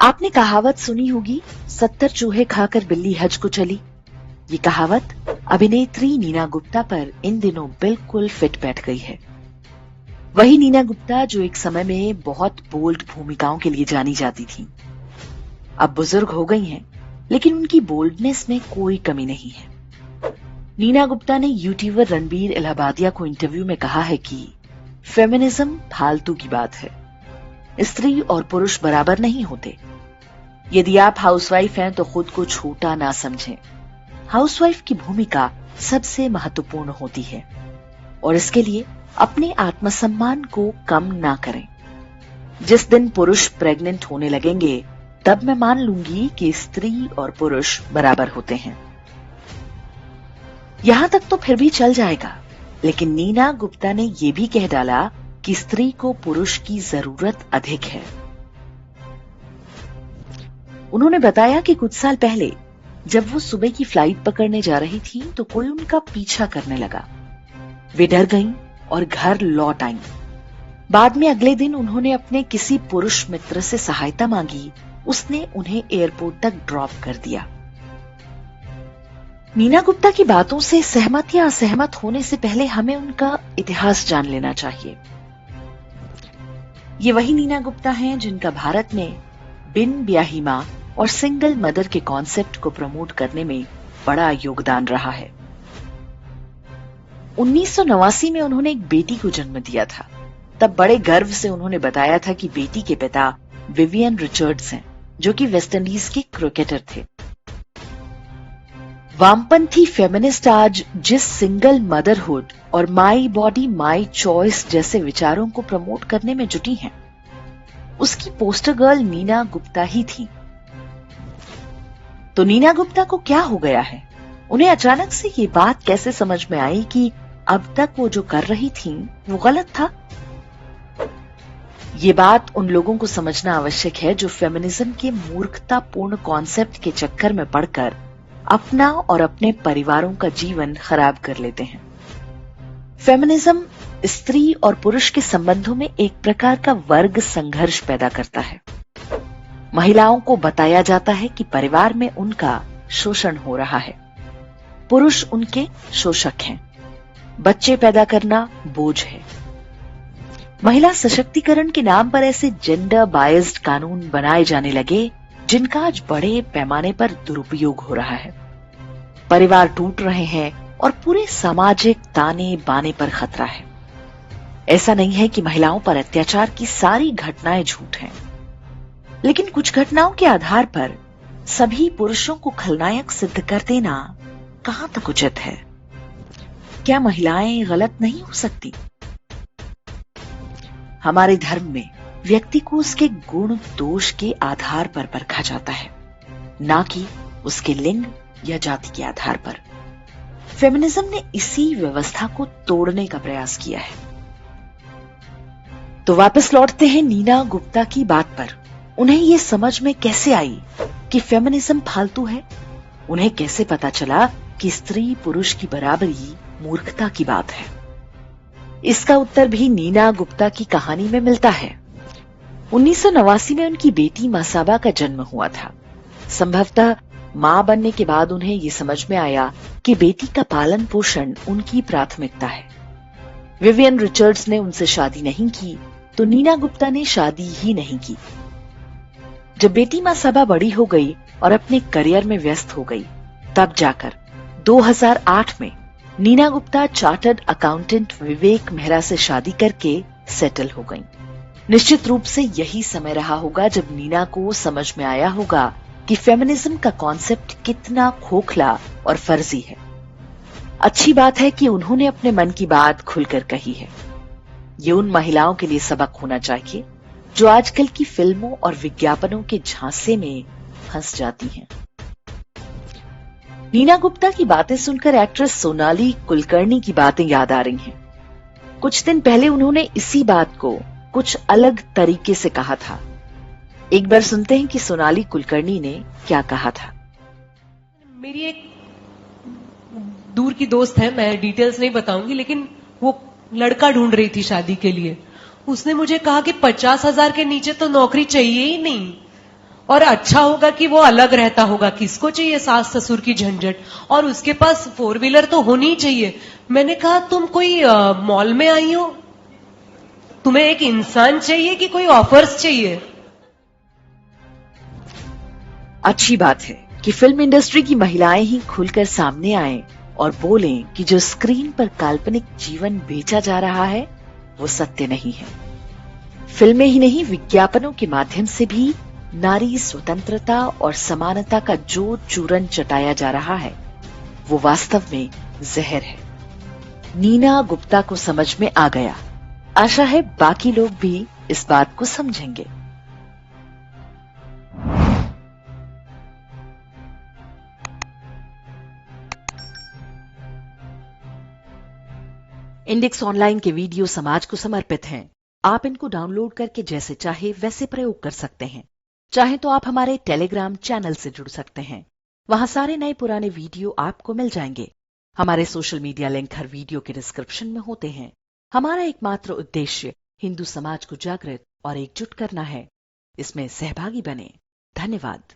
आपने कहावत सुनी होगी, 70 चूहे खाकर बिल्ली हज को चली। ये कहावत अभिनेत्री नीना गुप्ता पर इन दिनों बिल्कुल फिट बैठ गई है। वही नीना गुप्ता जो एक समय में बहुत बोल्ड भूमिकाओं के लिए जानी जाती थी, अब बुजुर्ग हो गई हैं, लेकिन उनकी बोल्डनेस में कोई कमी नहीं है। नीना गुप्ता ने यूट्यूबर रणबीर इलाहाबादिया को इंटरव्यू में कहा है कि फेमिनिज्म फालतू की बात है, स्त्री और पुरुष बराबर नहीं होते। यदि आप हाउसवाइफ हैं तो खुद को छोटा ना समझें। हाउसवाइफ की भूमिका सबसे महत्वपूर्ण होती है और इसके लिए अपने आत्मसम्मान को कम ना करें। जिस दिन पुरुष प्रेग्नेंट होने लगेंगे तब मैं मान लूंगी कि स्त्री और पुरुष बराबर होते हैं। यहां तक तो फिर भी चल जाएगा, लेकिन नीना गुप्ता ने यह भी कह डाला कि स्त्री को पुरुष की जरूरत अधिक है। उन्होंने बताया कि कुछ साल पहले जब वो सुबह की फ्लाइट पकड़ने जा रही थी तो कोई उनका पीछा करने लगा। वे डर गईं और घर लौट आईं। बाद में अगले दिन उन्होंने अपने किसी पुरुष मित्र से सहायता मांगी। उसने उन्हें एयरपोर्ट तक ड्रॉप कर दिया। नीना गुप्ता की बातों से सहमत या असहमत होने से पहले हमें उनका इतिहास जान लेना चाहिए। ये वही नीना गुप्ता हैं जिनका भारत में बिन ब्याही मां और सिंगल मदर के कॉन्सेप्ट को प्रमोट करने में बड़ा योगदान रहा है। 1989 में उन्होंने एक बेटी को जन्म दिया था। तब बड़े गर्व से उन्होंने बताया था कि बेटी के पिता विवियन रिचर्ड्स हैं, जो कि वेस्टइंडीज के क्रिकेटर थे। वामपंथी फेमिनिस्ट आज जिस सिंगल मदरहुड और माई बॉडी माई चॉइस जैसे विचारों को प्रमोट करने में जुटी हैं, उसकी पोस्टर गर्ल नीना गुप्ता ही थी। तो नीना गुप्ता को क्या हो गया है? उन्हें अचानक से ये बात कैसे समझ में आई कि अब तक वो जो कर रही थीं वो गलत था? ये बात उन लोगों को समझना आवश्यक है जो फेमिनिज्म के मूर्खतापूर्ण कॉन्सेप्ट के चक्कर में पड़कर अपना और अपने परिवारों का जीवन खराब कर लेते हैं। फेमिनिज्म स्त्री और पुरुष के संबंधों में एक प्रकार का वर्ग संघर्ष पैदा करता है। महिलाओं को बताया जाता है कि परिवार में उनका शोषण हो रहा है, पुरुष उनके शोषक हैं, बच्चे पैदा करना बोझ है। महिला सशक्तिकरण के नाम पर ऐसे जेंडर बायस्ड कानून बनाए जाने लगे जिनका आज बड़े पैमाने पर दुरुपयोग हो रहा है। परिवार टूट रहे हैं और पूरे सामाजिक ताने बाने पर खतरा है। ऐसा नहीं है कि महिलाओं पर अत्याचार की सारी घटनाएं झूठ हैं, लेकिन कुछ घटनाओं के आधार पर सभी पुरुषों को खलनायक सिद्ध कर देना कहां तक उचित है? क्या महिलाएं गलत नहीं हो सकती? हमारे धर्म में व्यक्ति को उसके गुण दोष के आधार पर परखा जाता है, ना कि उसके लिंग या जाति के आधार पर। फेमिनिज्म ने इसी व्यवस्था को तोड़ने का प्रयास किया है। तो वापस लौटते हैं नीना गुप्ता की बात पर। उन्हें यह समझ में कैसे आई कि फेमिनिज्म फालतू है? उन्हें कैसे पता चला कि स्त्री पुरुष की बराबरी मूर्खता की बात है? इसका उत्तर भी नीना गुप्ता की कहानी में मिलता है। 1989 में उनकी बेटी मसाबा का जन्म हुआ था। संभवतः मां बनने के बाद उन्हें ये समझ में आया कि बेटी का पालन पोषण उनकी प्राथमिकता है। विवियन रिचर्ड्स ने उनसे शादी नहीं की तो नीना गुप्ता ने शादी ही नहीं की। जब बेटी मसाबा बड़ी हो गई और अपने करियर में व्यस्त हो गई, तब जाकर 2008 में नीना गुप्ता चार्टर्ड अकाउंटेंट विवेक मेहरा से शादी करके सेटल हो गईं। निश्चित रूप से यही समय रहा होगा जब नीना को समझ में आया होगा कि फेमिनिज्म का कॉन्सेप्ट कितना खोखला और फर्जी है। अच्छी बात है कि उन्होंने अपने मन की बात खुलकर कही है। ये उन महिलाओं के लिए सबक होना चाहिए जो आजकल की फिल्मों और विज्ञापनों के झांसे में फंस जाती हैं। नीना गुप्ता की बातें सुनकर एक्ट्रेस सोनाली कुलकर्णी की बातें याद आ रही हैं। कुछ दिन पहले उन्होंने इसी बात को कुछ अलग तरीके से कहा था। एक बार सुनते हैं कि सोनाली कुलकर्णी ने क्या कहा था। मेरी एक दूर की दोस्त है, मैं डिटेल्स नहीं बताऊंगी, लेकिन वो लड़का ढूंढ रही थी शादी के लिए। उसने मुझे कहा कि 50,000 के नीचे तो नौकरी चाहिए ही नहीं। और अच्छा होगा कि वो अलग रहता होगा, किसको चाहिए सास ससुर की झंझट, और उसके पास 4 व्हीलर तो होनी चाहिए। मैंने कहा तुम कोई मॉल में आई हो, तुम्हें एक इंसान चाहिए कि कोई ऑफर्स चाहिए? अच्छी बात है कि फिल्म इंडस्ट्री की महिलाएं ही खुलकर सामने आएं और बोलें कि जो स्क्रीन पर काल्पनिक जीवन बेचा जा रहा है वो सत्य नहीं है। फिल्में ही नहीं, विज्ञापनों के माध्यम से भी नारी स्वतंत्रता और समानता का जो चूरन चटाया जा रहा है वो वास्तव में जहर है। नीना गुप्ता को समझ में आ गया। आशा है बाकी लोग भी इस बात को समझेंगे। इंडेक्स ऑनलाइन के वीडियो समाज को समर्पित हैं। आप इनको डाउनलोड करके जैसे चाहे वैसे प्रयोग कर सकते हैं। चाहे तो आप हमारे टेलीग्राम चैनल से जुड़ सकते हैं। वहां सारे नए पुराने वीडियो आपको मिल जाएंगे। हमारे सोशल मीडिया लिंक हर वीडियो के डिस्क्रिप्शन में होते हैं। हमारा एकमात्र उद्देश्य हिंदू समाज को जागृत और एकजुट करना है। इसमें सहभागी बने। धन्यवाद।